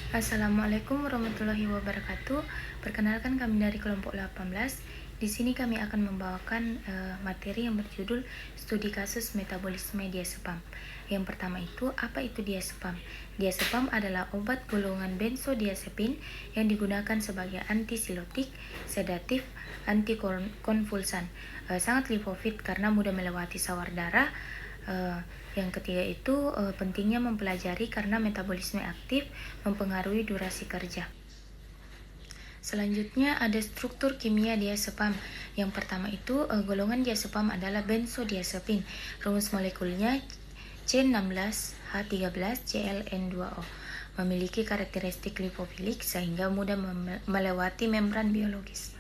Assalamualaikum warahmatullahi wabarakatuh. Perkenalkan kami dari kelompok 18. Di sini kami akan membawakan materi yang berjudul Studi Kasus Metabolisme Diazepam. Yang pertama itu, apa itu diazepam? Diazepam adalah obat golongan benzodiazepin yang digunakan sebagai antisilotik, sedatif, antikonvulsan. Sangat lipofit karena mudah melewati sawar darah. Yang ketiga itu pentingnya mempelajari karena metabolisme aktif mempengaruhi durasi kerja. Selanjutnya ada struktur kimia diazepam. Yang pertama itu golongan diazepam adalah benzodiazepin. Rumus molekulnya C16H13Cln2O. Memiliki karakteristik lipofilik sehingga mudah melewati membran biologis.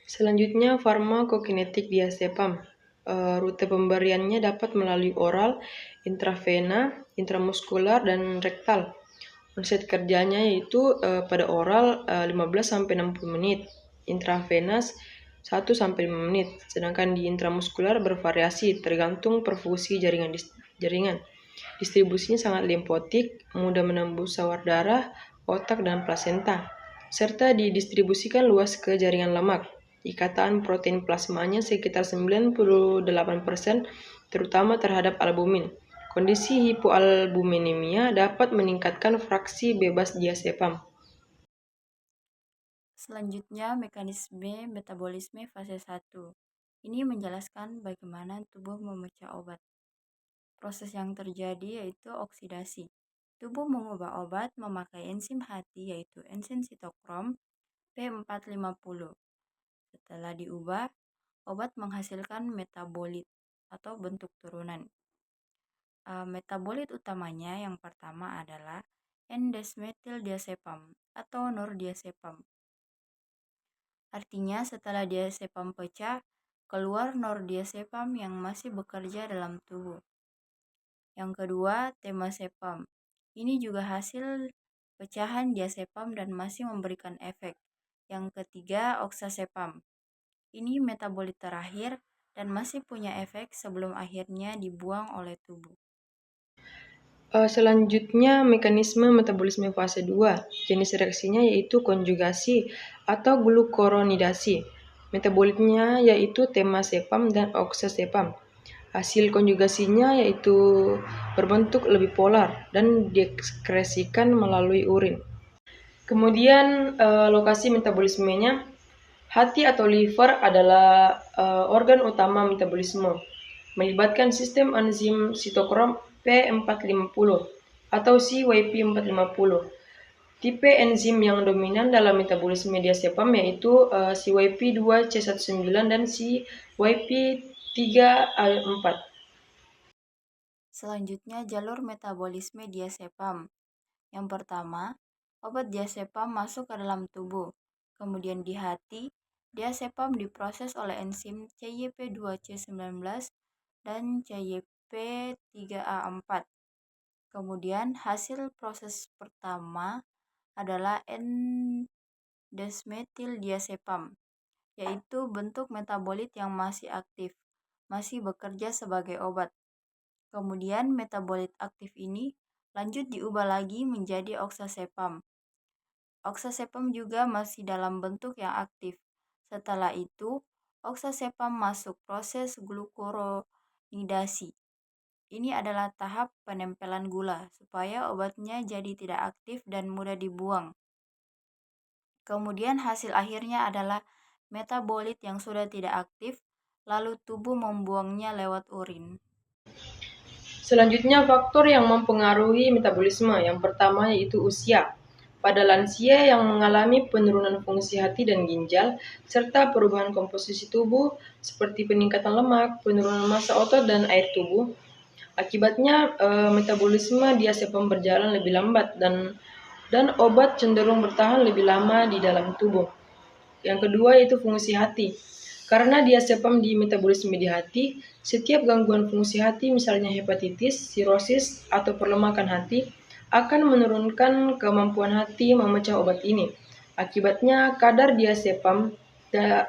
Selanjutnya, farmakokinetik diazepam. Rute pemberiannya dapat melalui oral, intravena, intramuskular, dan rektal. Onset kerjanya yaitu pada oral 15-60 menit, intravenas 1-5 menit, sedangkan di intramuskular bervariasi tergantung perfusi jaringan. Distribusinya sangat limfotik, mudah menembus sawar darah, otak, dan plasenta, serta didistribusikan luas ke jaringan lemak. Ikatan protein plasmanya sekitar 98%, terutama terhadap albumin. Kondisi hipoalbuminemia dapat meningkatkan fraksi bebas diazepam. Selanjutnya, mekanisme metabolisme fase 1. Ini menjelaskan bagaimana tubuh memecah obat. Proses yang terjadi yaitu oksidasi. Tubuh mengubah obat memakai enzim hati yaitu enzim sitokrom P450. Setelah diubah, obat menghasilkan metabolit atau bentuk turunan. Metabolit utamanya yang pertama adalah N-desmethyl-diazepam atau nordiazepam. Artinya setelah diazepam pecah, keluar nordiazepam yang masih bekerja dalam tubuh. Yang kedua, temazepam. Ini juga hasil pecahan diazepam dan masih memberikan efek. Yang ketiga, oxazepam. Ini metabolit terakhir dan masih punya efek sebelum akhirnya dibuang oleh tubuh. Selanjutnya, mekanisme metabolisme fase 2. Jenis reaksinya yaitu konjugasi atau glukuronidasi. Metabolitnya yaitu temazepam dan oxazepam. Hasil konjugasinya yaitu berbentuk lebih polar dan diekskresikan melalui urin. Kemudian lokasi metabolismenya, hati atau liver adalah organ utama metabolisme, melibatkan sistem enzim sitokrom P450 atau CYP450. Tipe enzim yang dominan dalam metabolisme diazepam yaitu CYP2C19 dan CYP3A4. Selanjutnya, jalur metabolisme diazepam. Yang pertama, obat diazepam masuk ke dalam tubuh. Kemudian di hati, diazepam diproses oleh enzim CYP2C19 dan CYP3A4. Kemudian hasil proses pertama adalah N-desmethyl-diazepam, yaitu bentuk metabolit yang masih aktif, masih bekerja sebagai obat. Kemudian metabolit aktif ini lanjut diubah lagi menjadi oxazepam. Oxazepam juga masih dalam bentuk yang aktif. Setelah itu, oxazepam masuk proses glukuronidasi. Ini adalah tahap penempelan gula supaya obatnya jadi tidak aktif dan mudah dibuang. Kemudian hasil akhirnya adalah metabolit yang sudah tidak aktif, lalu tubuh membuangnya lewat urin. Selanjutnya, faktor yang mempengaruhi metabolisme. Yang pertama yaitu usia. Pada lansia yang mengalami penurunan fungsi hati dan ginjal, serta perubahan komposisi tubuh seperti peningkatan lemak, penurunan massa otot, dan air tubuh. Akibatnya, metabolisme diazepam berjalan lebih lambat dan obat cenderung bertahan lebih lama di dalam tubuh. Yang kedua yaitu fungsi hati. Karena diazepam di metabolisme di hati, setiap gangguan fungsi hati misalnya hepatitis, sirosis, atau perlemakan hati akan menurunkan kemampuan hati memecah obat ini. Akibatnya kadar diazepam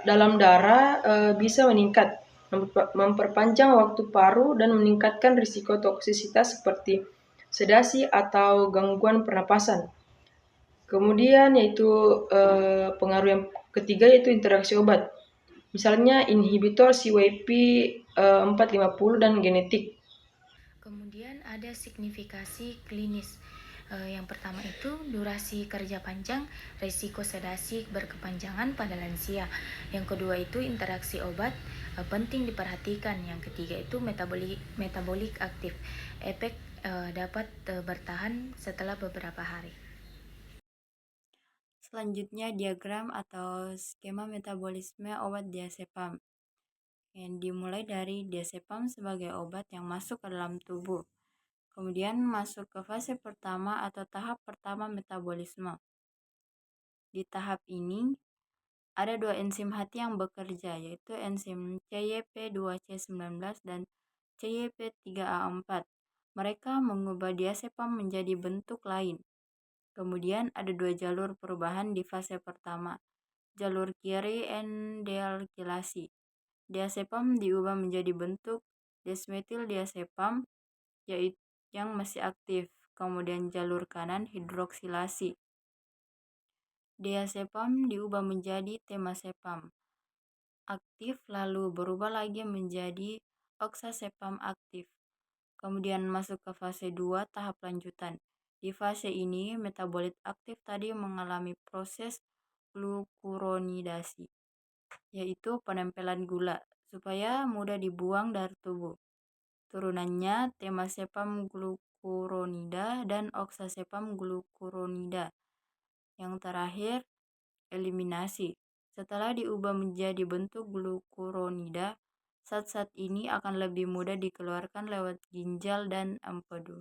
dalam darah bisa meningkat, memperpanjang waktu paru dan meningkatkan risiko toksisitas seperti sedasi atau gangguan pernapasan. Kemudian yaitu pengaruh yang ketiga yaitu interaksi obat. Misalnya inhibitor CYP450 dan genetik. Kemudian ada signifikasi klinis. Yang pertama itu durasi kerja panjang, risiko sedasi berkepanjangan pada lansia. Yang kedua itu interaksi obat penting diperhatikan. Yang ketiga itu metabolik aktif. Efek dapat bertahan setelah beberapa hari. Selanjutnya diagram atau skema metabolisme obat diazepam yang dimulai dari diazepam sebagai obat yang masuk ke dalam tubuh. Kemudian masuk ke fase pertama atau tahap pertama metabolisme. Di tahap ini ada dua enzim hati yang bekerja, yaitu enzim CYP2C19 dan CYP3A4. Mereka mengubah diazepam menjadi bentuk lain. Kemudian ada dua jalur perubahan di fase pertama. Jalur kiri endealkilasi. Diazepam diubah menjadi bentuk desmetildiazepam yaitu yang masih aktif. Kemudian jalur kanan hidroksilasi. Diazepam diubah menjadi temazepam aktif lalu berubah lagi menjadi oxazepam aktif. Kemudian masuk ke fase 2 tahap lanjutan. Di fase ini metabolit aktif tadi mengalami proses glukuronidasi, yaitu penempelan gula supaya mudah dibuang dari tubuh. Turunannya temazepam glukuronida dan oxazepam glukuronida. Yang terakhir eliminasi. Setelah diubah menjadi bentuk glukuronida, zat-zat ini akan lebih mudah dikeluarkan lewat ginjal dan empedu.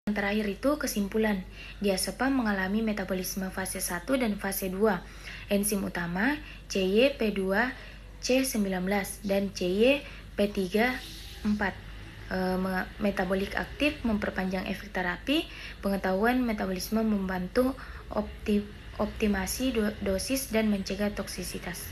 Yang terakhir itu kesimpulan. Diazepam mengalami metabolisme fase 1 dan fase 2. Enzim utama CYP2C19 dan CYP3A4 metabolik aktif memperpanjang efek terapi. Pengetahuan metabolisme membantu optimasi dosis dan mencegah toksisitas.